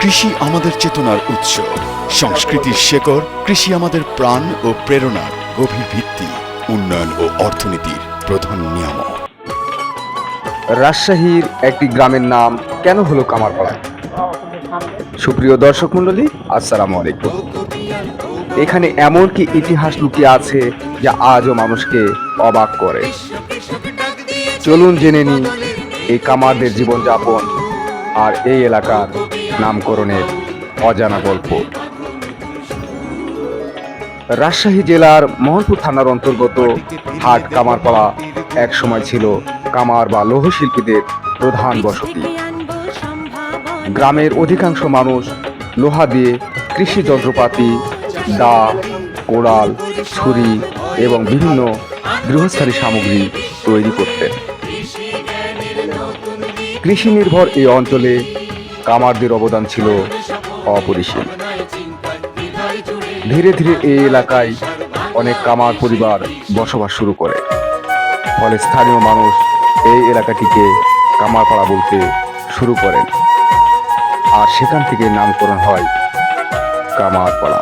কৃষি আমাদের চেতনার উৎস, সংস্কৃতির শেকড়। কৃষি আমাদের প্রাণ ও প্রেরণার গভীর ভিত্তি, উন্নয়ন ও অর্থনীতির প্রধান নিয়ামক। রাজশাহীর একটি গ্রামের নাম কেন হলো কামারপাড়া? সুপ্রিয় দর্শক মণ্ডলী, আসসালামু আলাইকুম। এখানে এমন কি ইতিহাস লুকিয়ে আছে যা আজও মানুষকে অবাক করে। চলুন জেনে নিই এই কামারদের জীবনযাপন আর এই এলাকার নামকরণের অজানা গল্প। রাজশাহী জেলার মোহনপুর থানার অন্তর্গত হাট কামারপাড়া এক সময় ছিল কামার বা লৌহ শিল্পীদের প্রধান বসতি। গ্রামের অধিকাংশ মানুষ লোহা দিয়ে কৃষি যন্ত্রপাতি, দা, কোড়াল, ছুরি এবং বিভিন্ন গৃহস্থালী সামগ্রী তৈরি করতেন। কৃষি নির্ভর এই অঞ্চলে কামারদের অবদান ছিল অপরিসীম। ধীরে ধীরে এই এলাকায় অনেক কামার পরিবার বসবাস শুরু করে, ফলে স্থানীয় মানুষ এই এলাকাটিকে কামারপাড়া বলতে শুরু করেন, আর সেখান থেকে নামকরণ হয় কামারপাড়া।